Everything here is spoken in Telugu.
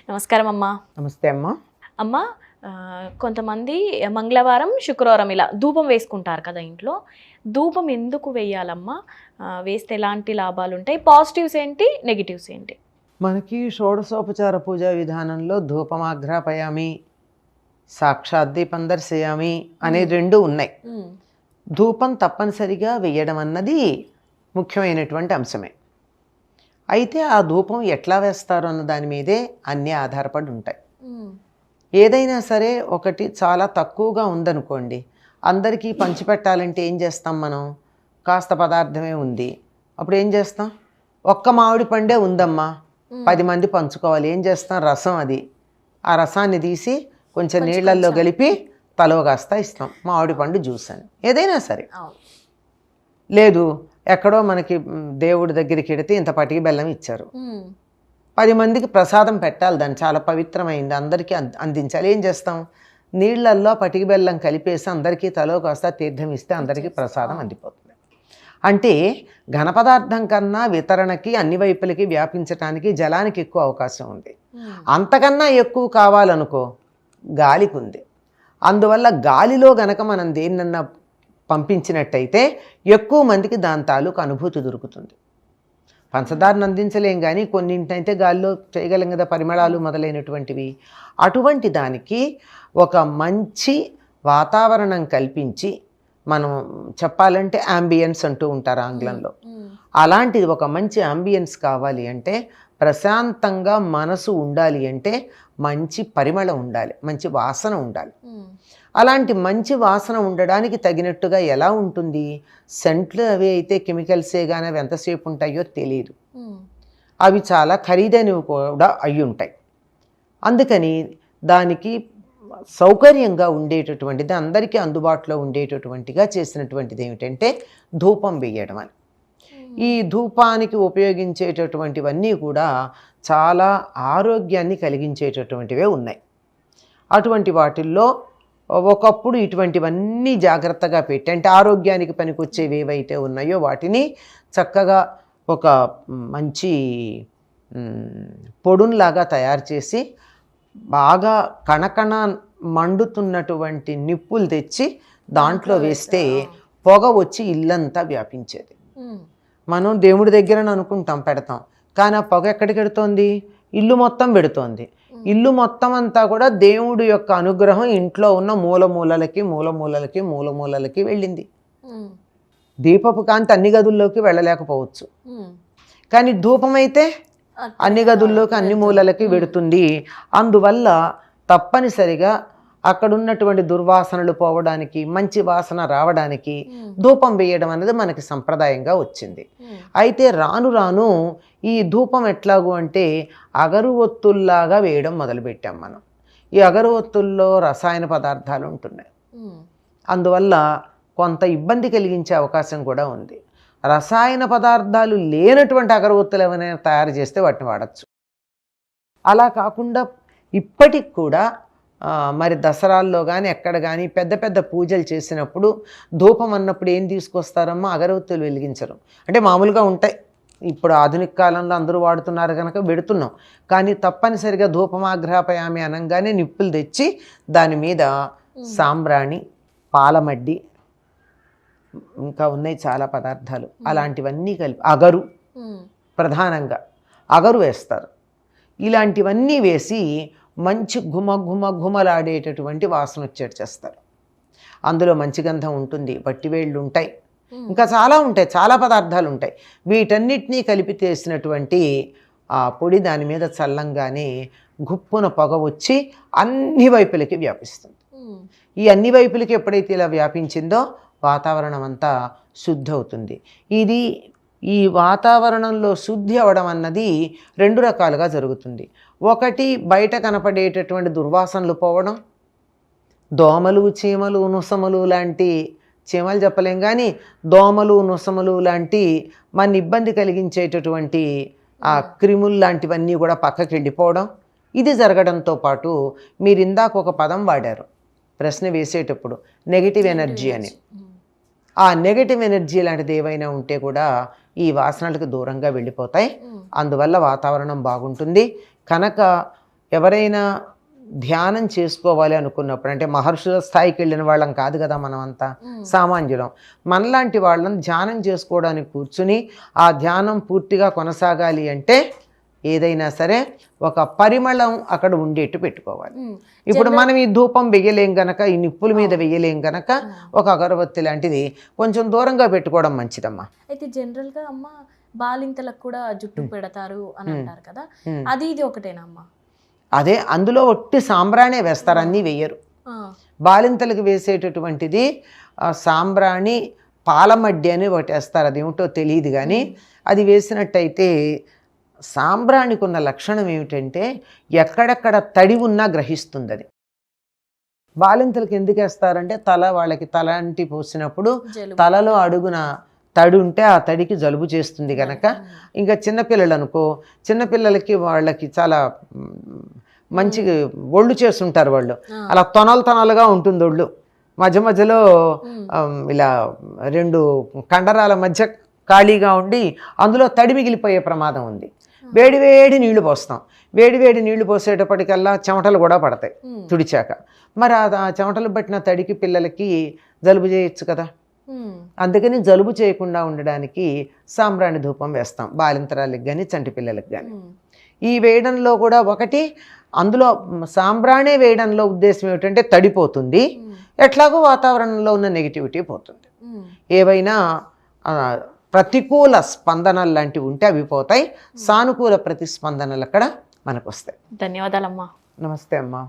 నమస్కారం అమ్మా. నమస్తే అమ్మా. అమ్మ, కొంతమంది మంగళవారం శుక్రవారం ఇలా ధూపం వేసుకుంటారు కదా ఇంట్లో. ధూపం ఎందుకు వేయాలమ్మా? వేస్తే ఎలాంటి లాభాలు ఉంటాయి? పాజిటివ్స్ ఏంటి, నెగిటివ్స్ ఏంటి? మనకి షోడశోపచార పూజా విధానంలో ధూపమాఘ్రాపయామి, సాక్షాత్ దీపం దర్శయామి అనే రెండు ఉన్నాయి. ధూపం తప్పనిసరిగా వేయడం అన్నది ముఖ్యమైనటువంటి అంశమే. అయితే ఆ ధూపం ఎట్లా వేస్తారు అన్న దాని మీదే అన్నీ ఆధారపడి ఉంటాయి. ఏదైనా సరే ఒకటి చాలా తక్కువగా ఉందనుకోండి, అందరికీ పంచిపెట్టాలంటే ఏం చేస్తాం మనం? కాస్త పదార్థమే ఉంది, అప్పుడు ఏం చేస్తాం? ఒక్క మామిడి పండే ఉందమ్మా, 10 మంది పంచుకోవాలి, ఏం చేస్తాం? రసం, అది ఆ రసాన్ని తీసి కొంచెం నీళ్ళల్లో కలిపి తలో కాస్త ఇస్తాం, మామిడి పండు జ్యూస్ అని. ఏదైనా సరే. లేదు, ఎక్కడో మనకి దేవుడి దగ్గరికి వెడితే ఇంత పటికి బెల్లం ఇచ్చారు, 10 మందికి ప్రసాదం పెట్టాలి, దాన్ని చాలా పవిత్రమైంది, అందరికీ అందించాలి. ఏం చేస్తాం? నీళ్లల్లో పటికి బెల్లం కలిపేసి అందరికీ తలో కాస్త తీర్థం ఇస్తే అందరికీ ప్రసాదం అందిపోతుంది. అంటే ఘన పదార్థం కన్నా వితరణకి అన్ని వైపులకి వ్యాపించటానికి జలానికి ఎక్కువ అవకాశం ఉంది. అంతకన్నా ఎక్కువ కావాలనుకో గాలికి ఉంది. అందువల్ల గాలిలో గనక మనం దేన్నన్నా పంపించినట్టయితే ఎక్కువ మందికి దాని తాలూకు అనుభూతి దొరుకుతుంది. పంచదారను అందించలేం, కానీ కొన్నింటైతే గాలిలో చేయగలం కదా, పరిమళాలు మొదలైనటువంటివి. అటువంటి దానికి ఒక మంచి వాతావరణం కల్పించి, మనం చెప్పాలంటే యాంబియన్స్ అంటూ ఉంటారు ఆంగ్లంలో, అలాంటిది ఒక మంచి యాంబియన్స్ కావాలి అంటే, ప్రశాంతంగా మనసు ఉండాలి అంటే మంచి పరిమళం ఉండాలి, మంచి వాసన ఉండాలి. అలాంటి మంచి వాసన ఉండడానికి తగినట్టుగా ఎలా ఉంటుంది? సెంట్లు అవి అయితే కెమికల్సే కానీ అవి ఎంతసేపు ఉంటాయో తెలియదు, అవి చాలా ఖరీదైనవి కూడా అయి ఉంటాయి. అందుకని దానికి సౌకర్యంగా ఉండేటటువంటిది, అందరికీ అందుబాటులో ఉండేటటువంటిగా చేసినటువంటిది ఏమిటంటే ధూపం వేయడం అని. ఈ ధూపానికి ఉపయోగించేటటువంటివన్నీ కూడా చాలా ఆరోగ్యాన్ని కలిగించేటటువంటివే ఉన్నాయి. అటువంటి వాటిల్లో ఒకప్పుడు ఇటువంటివన్నీ జాగ్రత్తగా పెట్టి, అంటే ఆరోగ్యానికి పనికొచ్చేవి ఏవైతే ఉన్నాయో వాటిని చక్కగా ఒక మంచి పొడున్లాగా తయారు చేసి, బాగా కణకణ మండుతున్నటువంటి నిప్పులు తెచ్చి దాంట్లో వేస్తే పొగ వచ్చి ఇల్లంతా వ్యాపించేది. మనం దేవుడి దగ్గర అనుకుంటాం పెడతాం, కానీ ఆ పొగ ఎక్కడికి వెడుతోంది? ఇల్లు మొత్తం పెడుతోంది. ఇల్లు మొత్తం అంతా కూడా దేవుడి యొక్క అనుగ్రహం ఇంట్లో ఉన్న మూలమూలలకి వెళ్ళింది. దీపపు కాంతి అన్ని గదుల్లోకి వెళ్ళలేకపోవచ్చు, కానీ ధూపం అయితే అన్ని గదుల్లోకి అన్ని మూలలకి వెడుతుంది. అందువల్ల తప్పనిసరిగా అక్కడున్నటువంటి దుర్వాసనలు పోవడానికి, మంచి వాసన రావడానికి ధూపం వేయడం అనేది మనకి సంప్రదాయంగా వచ్చింది. అయితే రాను రాను ఈ ధూపం ఎట్లాగూ అంటే అగరువొత్తుల్లాగా వేయడం మొదలుపెట్టాం మనం. ఈ అగరువొత్తుల్లో రసాయన పదార్థాలు ఉంటున్నాయి, అందువల్ల కొంత ఇబ్బంది కలిగించే అవకాశం కూడా ఉంది. రసాయన పదార్థాలు లేనటువంటి అగరవత్తులు ఏమైనా తయారు చేస్తే వాటిని వాడచ్చు. అలా కాకుండా ఇప్పటికి కూడా మరి దసరాల్లో కానీ ఎక్కడ కానీ పెద్ద పెద్ద పూజలు చేసినప్పుడు ధూపం అన్నప్పుడు ఏం తీసుకొస్తారమ్మా? అగరవత్తులు వెలిగించరు. అంటే మామూలుగా ఉంటాయి, ఇప్పుడు ఆధునిక కాలంలో అందరూ వాడుతున్నారు కనుక పెడుతున్నాం, కానీ తప్పనిసరిగా ధూపమాఘ్రాపయామి అనగానే నిప్పులు తెచ్చి దాని మీద సాంబ్రాణి, పాలమడ్డి, ఇంకా ఉన్నాయి చాలా పదార్థాలు, అలాంటివన్నీ కలిపి అగరు, ప్రధానంగా అగరు వేస్తారు. ఇలాంటివన్నీ వేసి మంచి ఘుమలాడేటటువంటి వాసన వచ్చేట్టు చేస్తారు. అందులో మంచి గంధం ఉంటుంది, వట్టివేళ్ళు ఉంటాయి, ఇంకా చాలా ఉంటాయి, చాలా పదార్థాలు ఉంటాయి. వీటన్నిటినీ కలిపి చేసినటువంటి ఆ పొడి దాని మీద చల్లంగానే గుప్పున పొగ వచ్చి అన్ని వైపులకి వ్యాపిస్తుంది. ఈ అన్ని వైపులకి ఎప్పుడైతే ఇలా వ్యాపించిందో వాతావరణం అంతా శుద్ధి అవుతుంది. ఈ వాతావరణంలో శుద్ధి అవడం అన్నది 2 రకాలుగా జరుగుతుంది. ఒకటి, బయట కనపడేటటువంటి దుర్వాసనలు పోవడం, దోమలు, చీమలు, నుసములు లాంటి, చీమలు చెప్పలేం కానీ దోమలు, నుసములు లాంటి మన ఇబ్బంది కలిగించేటటువంటి ఆ క్రిములు లాంటివన్నీ కూడా పక్కకి వెళ్ళిపోవడం, ఇది జరగడంతో పాటు మీరు ఇందాక ఒక పదం వాడారు ప్రశ్న వేసేటప్పుడు, నెగిటివ్ ఎనర్జీ అని. ఆ నెగటివ్ ఎనర్జీ లాంటిది ఏవైనా ఉంటే కూడా ఈ వాసనలకు దూరంగా వెళ్ళిపోతాయి. అందువల్ల వాతావరణం బాగుంటుంది. కనుక ఎవరైనా ధ్యానం చేసుకోవాలి అనుకున్నప్పుడు, అంటే మహర్షుల స్థాయికి వెళ్ళిన వాళ్ళం కాదు కదా మనం అంతా, సామాన్యులం. మనలాంటి వాళ్ళని ధ్యానం చేసుకోవడానికి కూర్చుని ఆ ధ్యానం పూర్తిగా కొనసాగాలి అంటే ఏదైనా సరే ఒక పరిమళం అక్కడ ఉండేట్టు పెట్టుకోవాలి. ఇప్పుడు మనం ఈ ధూపం వెయ్యలేం గనక, ఈ నిప్పుల మీద వెయ్యలేం గనక ఒక అగరబత్తి లాంటిది కొంచెం దూరంగా పెట్టుకోవడం మంచిదమ్మా. అయితే జనరల్గా అమ్మ బాలింతలకు కూడా జుట్టు పెడతారు అని అంటారు కదా, అది ఇది ఒకటేనా అమ్మ? అదే, అందులో ఒట్టి సాంబ్రాణే వేస్తారు, అన్నీ వెయ్యరు. బాలింతలకు వేసేటటువంటిది సాంబ్రాణి పాలమడ్డి అని ఒకటి వేస్తారు, అది ఏమిటో తెలియదు కానీ అది వేసినట్టయితే సాంబ్రాణికి ఉన్న లక్షణం ఏమిటంటే ఎక్కడెక్కడ తడి ఉన్నా గ్రహిస్తుంది అది. బాలింతలకు ఎందుకు వేస్తారంటే వాళ్ళకి తలంటి పోసినప్పుడు తలలో అడుగున తడి ఉంటే ఆ తడికి జలుబు చేస్తుంది కనుక. ఇంకా చిన్నపిల్లలు అనుకో, చిన్నపిల్లలకి వాళ్ళకి చాలా మంచి ఒళ్ళు చేస్తుంటారు వాళ్ళు, అలా తొనలుగా ఉంటుంది ఒళ్ళు, మధ్య మధ్యలో ఇలా 2 కండరాల మధ్య ఖాళీగా ఉండి అందులో తడి మిగిలిపోయే ప్రమాదం ఉంది. వేడి నీళ్లు పోస్తాం, వేడి నీళ్లు పోసేటప్పటికల్లా చెమటలు కూడా పడతాయి తుడిచాక. మరి ఆ చెమటలు పట్టిన తడికి పిల్లలకి జలుబు చేయొచ్చు కదా. అందుకని జలుబు చేయకుండా ఉండడానికి సాంబ్రాణి ధూపం వేస్తాం బాలింతరాలకు కానీ చంటి పిల్లలకు కానీ. ఈ వేయడంలో కూడా ఒకటి, అందులో సాంబ్రాణి వేయడంలో ఉద్దేశం ఏమిటంటే తడిపోతుంది, ఎట్లాగో వాతావరణంలో ఉన్న నెగిటివిటీ పోతుంది. ఏవైనా ప్రతికూల స్పందనలు లాంటివి ఉంటే అవి పోతాయి, సానుకూల ప్రతిస్పందనలు అక్కడ మనకు వస్తాయి. ధన్యవాదాలమ్మా. నమస్తే అమ్మా.